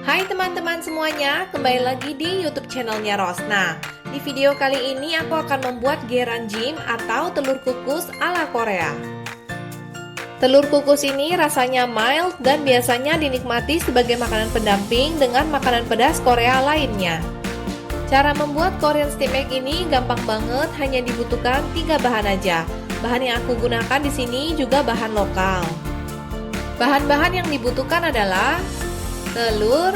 Hai teman-teman semuanya, kembali lagi di YouTube channelnya Rosna. Di video kali ini aku akan membuat geranjim atau telur kukus ala Korea. Telur kukus ini rasanya mild dan biasanya dinikmati sebagai makanan pendamping dengan makanan pedas Korea lainnya. Cara membuat Korean steam egg ini gampang banget, hanya dibutuhkan 3 bahan aja. Bahan yang aku gunakan di sini juga bahan lokal. Bahan-bahan yang dibutuhkan adalah telur,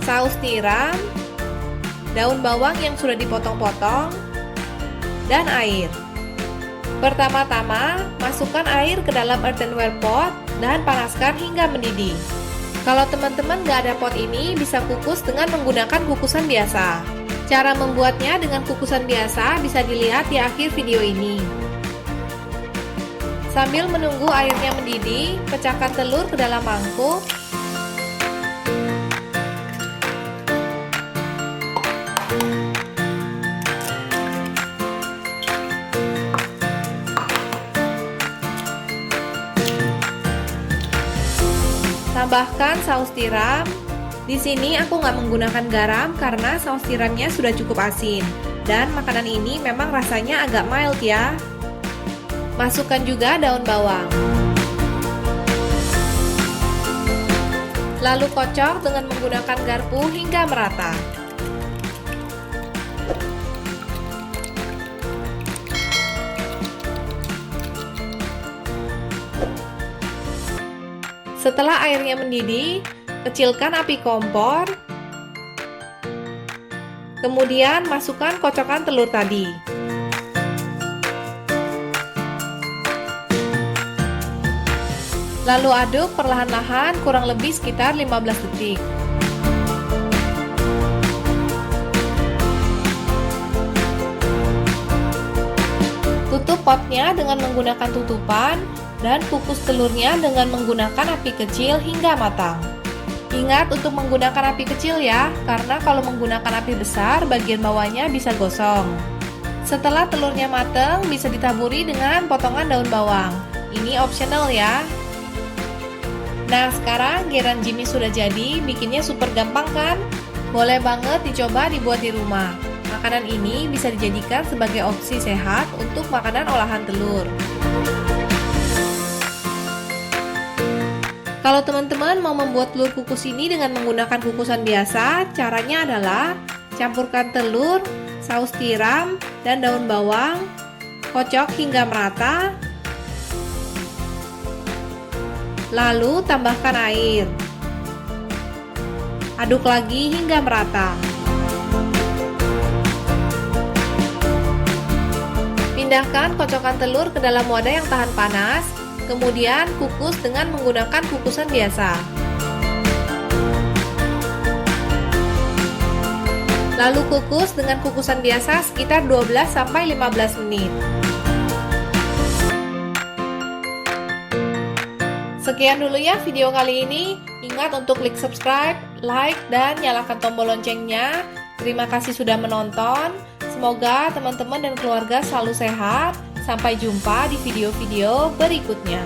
saus tiram, daun bawang yang sudah dipotong-potong, dan air. Pertama-tama, masukkan air ke dalam earthenware pot dan panaskan hingga mendidih. Kalau teman-teman gak ada pot ini, bisa kukus dengan menggunakan kukusan biasa. Cara membuatnya dengan kukusan biasa bisa dilihat di akhir video ini. Sambil menunggu airnya mendidih, pecahkan telur ke dalam mangkuk. Tambahkan saus tiram. Di sini aku nggak menggunakan garam karena saus tiramnya sudah cukup asin. Dan makanan ini memang rasanya agak mild ya. Masukkan juga daun bawang. Lalu kocok dengan menggunakan garpu hingga merata. Setelah airnya mendidih, kecilkan api kompor. Kemudian masukkan kocokan telur tadi. Lalu aduk perlahan-lahan kurang lebih sekitar 15 detik. Tutup potnya dengan menggunakan tutupan dan kukus telurnya dengan menggunakan api kecil hingga matang. Ingat untuk menggunakan api kecil ya, karena kalau menggunakan api besar bagian bawahnya bisa gosong. Setelah telurnya matang, bisa ditaburi dengan potongan daun bawang. Ini optional ya. Nah, sekarang geranjimnya sudah jadi, bikinnya super gampang kan? Boleh banget dicoba dibuat di rumah. Makanan ini bisa dijadikan sebagai opsi sehat untuk makanan olahan telur. Kalau teman-teman mau membuat telur kukus ini dengan menggunakan kukusan biasa, caranya adalah campurkan telur, saus tiram, dan daun bawang, kocok hingga merata. Lalu tambahkan air. Aduk lagi hingga merata. Pindahkan kocokan telur ke dalam wadah yang tahan panas, kemudian kukus dengan menggunakan kukusan biasa. Lalu kukus dengan kukusan biasa sekitar 12-15 menit. Sekian dulu ya video kali ini. Ingat untuk klik subscribe, like, dan nyalakan tombol loncengnya. Terima kasih sudah menonton. Semoga teman-teman dan keluarga selalu sehat. Sampai jumpa di video-video berikutnya.